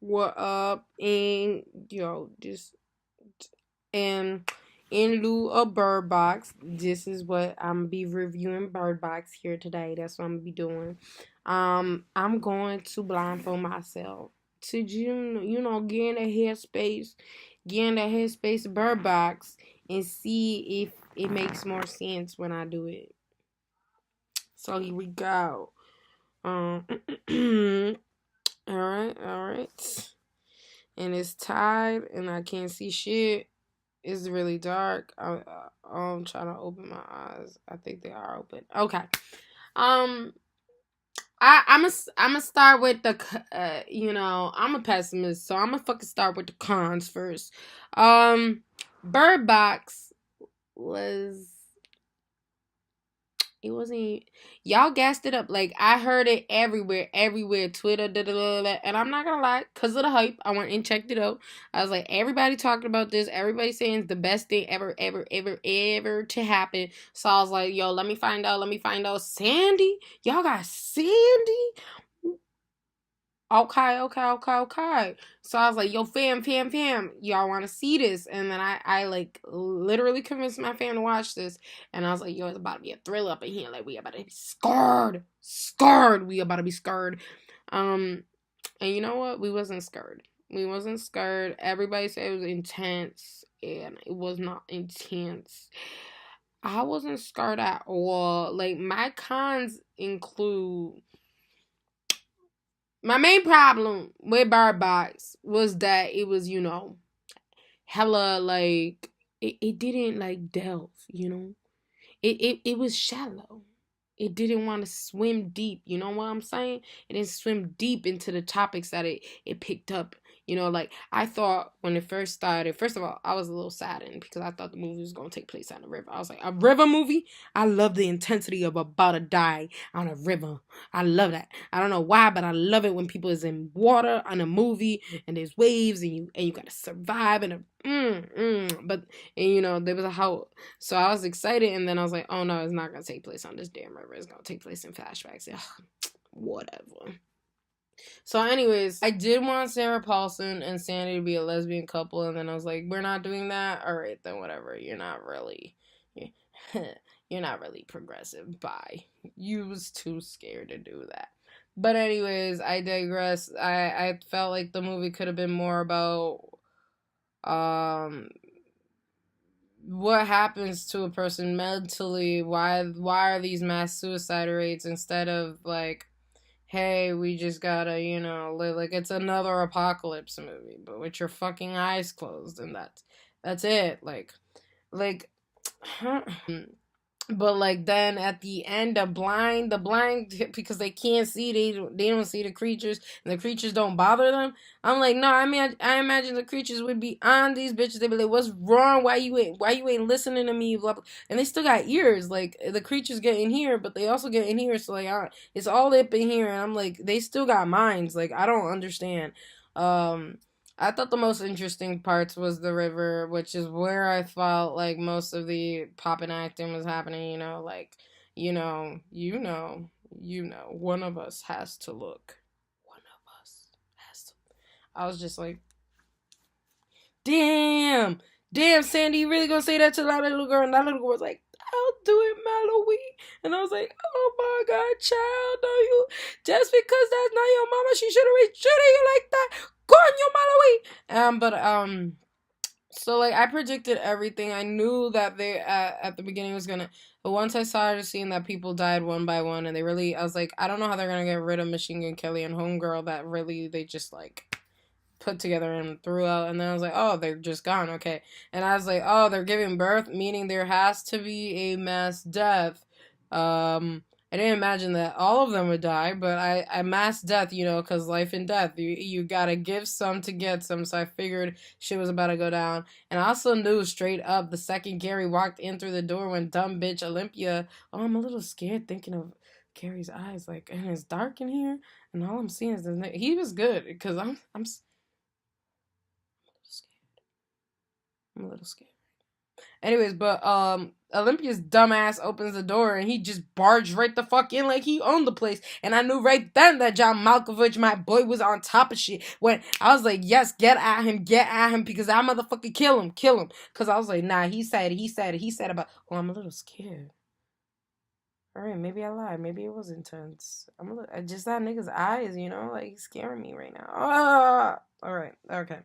what up? And just and in lieu of Birdbox, this is what I'm gonna be reviewing Birdbox here today. That's what I'm gonna be doing. I'm going to blindfold myself to get in the headspace of Birdbox and see if it makes more sense when I do it. So here we go. Um, all right. And it's tied, and I can't see shit. It's really dark. I'm trying to open my eyes. I think they are open. Okay. Um, I'm a start with the I'm a pessimist, so I'm gonna fucking start with the cons first. Bird Box was it wasn't. Y'all gassed it up. Like, I heard it everywhere. Twitter, da da da da. And I'm not gonna lie, because of the hype, I went and checked it out. I was like, everybody talking about this. Everybody saying it's the best thing ever to happen. So I was like, yo, let me find out. Sandy? Y'all got Sandy? Okay. So I was like, yo, fam, y'all want to see this? And then I like literally convinced my fam to watch this. And I was like, yo, it's about to be a thrill up in here. Like, we about to be scared. We about to be scared. And you know what? We wasn't scared. Everybody said it was intense, and it was not intense. I wasn't scared at all. Like, my cons include my main problem with Bird Box was that it was, hella like it didn't like delve, It was shallow. It didn't want to swim deep, you know what I'm saying? It didn't swim deep into the topics that it picked up. Like, I thought when it first started, first of all, I was a little saddened because I thought the movie was going to take place on the river. I was like, a river movie? I love the intensity of about to die on a river. I love that. I don't know why, but I love it when people is in water on a movie and there's waves and you got to survive but there was a how. So I was excited, and then I was like, oh no, it's not going to take place on this damn river. It's going to take place in flashbacks. Ugh, whatever. So, anyways, I did want Sarah Paulson and Sandy to be a lesbian couple, and then I was like, we're not doing that? All right, then whatever. You're not really progressive. Bye. You was too scared to do that. But anyways, I digress. I felt like the movie could have been more about um what happens to a person mentally. Why are these mass suicide rates, instead of like, hey, we just gotta, live like it's another apocalypse movie, but with your fucking eyes closed, and that's it. Like, but like then at the end, the blind because they can't see, they don't see the creatures, and the creatures don't bother them. I'm like, no, I imagine the creatures would be on these bitches. They'd be like, what's wrong? Why you ain't listening to me? Blah, blah. And they still got ears. Like, the creatures get in here, but they also get in here. So like, it's all up in here, and I'm like, they still got minds. Like, I don't understand. I thought the most interesting parts was the river, which is where I felt like most of the poppin' acting was happening. One of us has to look. One of us has to. I was just like, damn, Sandy, you really gonna say that to that little girl? And that little girl was like, I'll do it, Mallory. And I was like, oh my God, child, no, you, just because that's not your mama, she should have treated you like that. Coño, Mallory. So like, I predicted everything. I knew that they at the beginning was gonna. But once I started seeing that people died one by one, and I was like, I don't know how they're gonna get rid of Machine Gun Kelly and Homegirl. That really they just like put together and threw out. And then I was like, oh, they're just gone. Okay. And I was like, oh, they're giving birth, meaning there has to be a mass death. I didn't imagine that all of them would die, but I mass death, because life and death, you gotta give some to get some. So I figured shit was about to go down. And I also knew straight up the second Gary walked in through the door when dumb bitch Olympia. Oh, I'm a little scared thinking of Gary's eyes, like, and it's dark in here, and all I'm seeing is this. He was good because I'm scared. I'm a little scared. Anyways, but Olympia's dumbass opens the door and he just barged right the fuck in like he owned the place. And I knew right then that John Malkovich, my boy, was on top of shit. When I was like, yes, get at him, because that motherfucker kill him. Because I was like, nah, he said about, oh, I'm a little scared. All right, maybe I lied. Maybe it was intense. Just that nigga's eyes, like he's scaring me right now. All right, okay.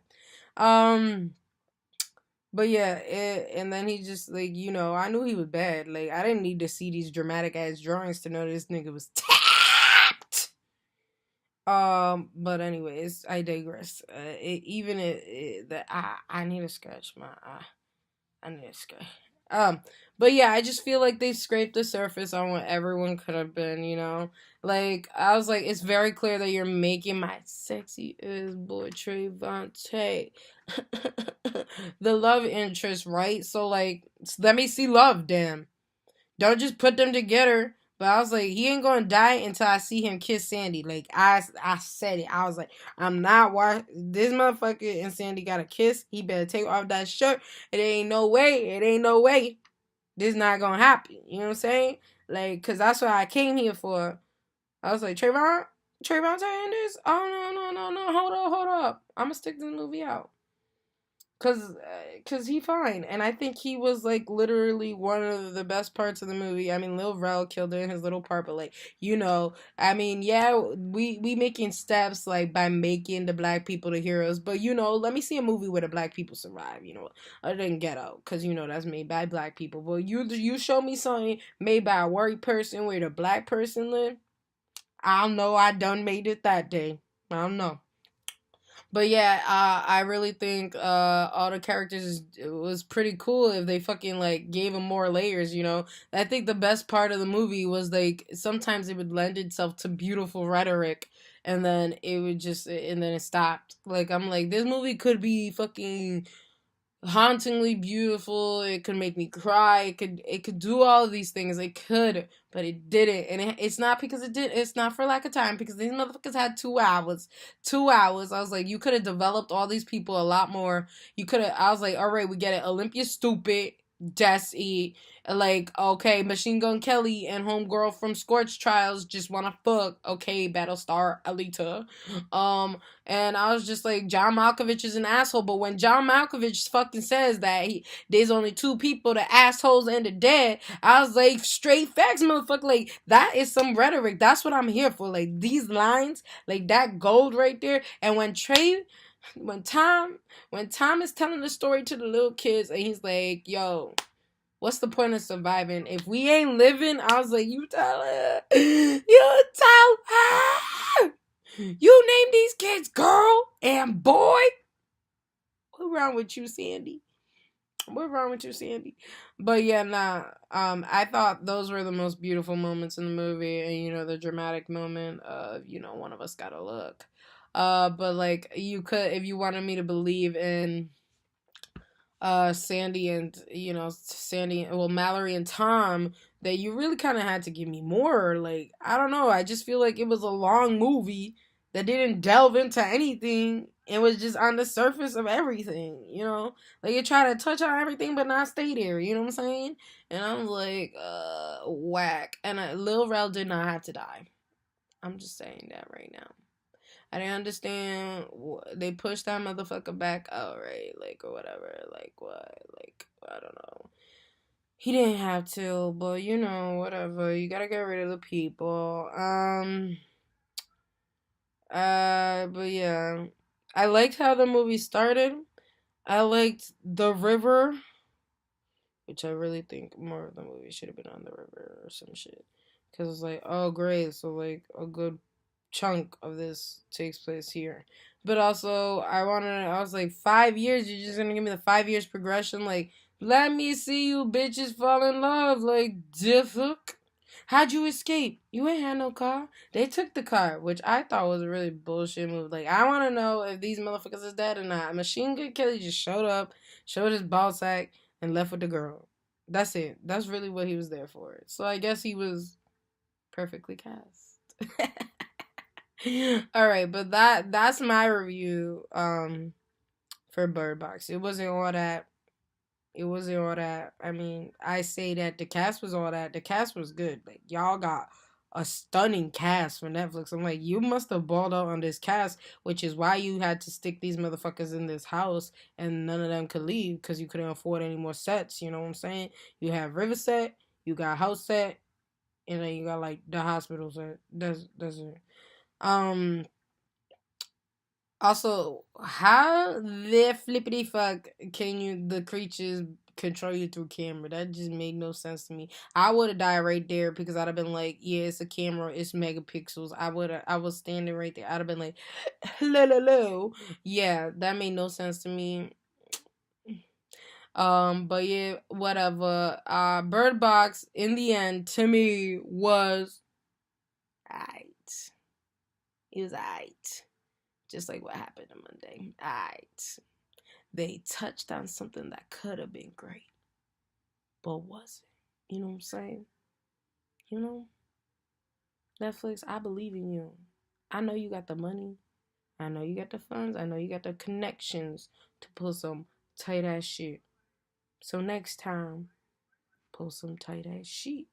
Um, but yeah, and then he just like I knew he was bad. Like I didn't need to see these dramatic ass drawings to know this nigga was tapped. But anyways, I digress. I need to scratch my eye. I need to scratch. But yeah, I just feel like they scraped the surface on what everyone could have been. Like I was like, it's very clear that you're making my sexy ass boy Trayvon the love interest, right? So like, let me see love, damn. Don't just put them together. But I was like, he ain't gonna die until I see him kiss Sandy. Like I said it. I was like, I'm not watching this motherfucker and Sandy got a kiss. He better take off that shirt. It ain't no way. This not gonna happen. You know what I'm saying? Like, cause that's what I came here for. I was like, Trayvon saying this? Oh no. Hold up. I'm gonna stick this movie out. Cause he fine, and I think he was like literally one of the best parts of the movie. I mean, Lil Rel killed it in his little part, but like I mean, yeah, we making steps like by making the black people the heroes, but let me see a movie where the black people survive. Other than Ghetto, cause that's made by black people. But you show me something made by a white person where the black person live. I don't know. I done made it that day. I don't know. But yeah, I really think all the characters was pretty cool if they fucking like gave them more layers. I think the best part of the movie was like sometimes it would lend itself to beautiful rhetoric, and then it stopped. Like I'm like, this movie could be fucking hauntingly beautiful. It could make me cry. It could do all of these things. It could, but it didn't. And it's not because it did. It's not for lack of time, because these motherfuckers had 2 hours. 2 hours. I was like, you could have developed all these people a lot more. You could have. I was like, all right, we get it. Olympia's stupid. Jesse, like, okay, Machine Gun Kelly and homegirl from Scorch Trials just wanna fuck. Okay, Battlestar Alita. And I was just like, John Malkovich is an asshole. But when John Malkovich fucking says that there's only two people, the assholes and the dead, I was like, straight facts, motherfucker. Like, that is some rhetoric. That's what I'm here for. Like, these lines, like that gold right there. And when Tom is telling the story to the little kids and he's like, yo, what's the point of surviving if we ain't living? I was like, you tell her. You tell her. You name these kids girl and boy. What's wrong with you, Sandy? What's wrong with you, Sandy? But yeah, nah. I thought those were the most beautiful moments in the movie, and the dramatic moment of one of us gotta look. But like you could, if you wanted me to believe in Mallory and Tom, that you really kind of had to give me more. Like, I don't know, I just feel like it was a long movie that didn't delve into anything. It was just on the surface of everything. Like it tried to touch on everything but not stay there. You know what I'm saying? And I was like, whack. And Lil Rel did not have to die. I'm just saying that right now. I didn't understand. They pushed that motherfucker back out, right? Like, or whatever. Like, what? Like, I don't know. He didn't have to, but whatever. You gotta get rid of the people. But yeah. I liked how the movie started. I liked the river, which I really think more of the movie should have been on the river or some shit. Because it's like, oh, great. So, like, a good chunk of this takes place here. But also, I was like, 5 years? You're just gonna give me the 5 years progression? Like, let me see you bitches fall in love. Like, fuck? How'd you escape? You ain't had no car. They took the car, which I thought was a really bullshit move. Like, I want to know if these motherfuckers is dead or not. Machine Gun Kelly just showed up, showed his ball sack, and left with the girl. That's it. That's really what he was there for. So I guess he was perfectly cast. All right, but that's my review for Bird Box. It wasn't all that It wasn't all that. I mean, I say that the cast was all that. The cast was good. Like, y'all got a stunning cast for Netflix. I'm like, you must have balled out on this cast, which is why you had to stick these motherfuckers in this house and none of them could leave because you couldn't afford any more sets. You know what I'm saying? You have River set, you got house set, and then you got like the hospital set. That's it. Um, Also, how the flippity fuck can the creatures control you through camera? That just made no sense to me. I would have died right there because I'd have been like, yeah, it's a camera, it's megapixels. I was standing right there. I'd have been like, hello, hello. Yeah, that made no sense to me. But yeah, whatever. Bird Box in the end to me was alright. It was alright. Just like what happened on Monday. Alright. They touched on something that could have been great, but wasn't. You know what I'm saying? You know? Netflix, I believe in you. I know you got the money. I know you got the funds. I know you got the connections to pull some tight ass shit. So next time, pull some tight ass shit.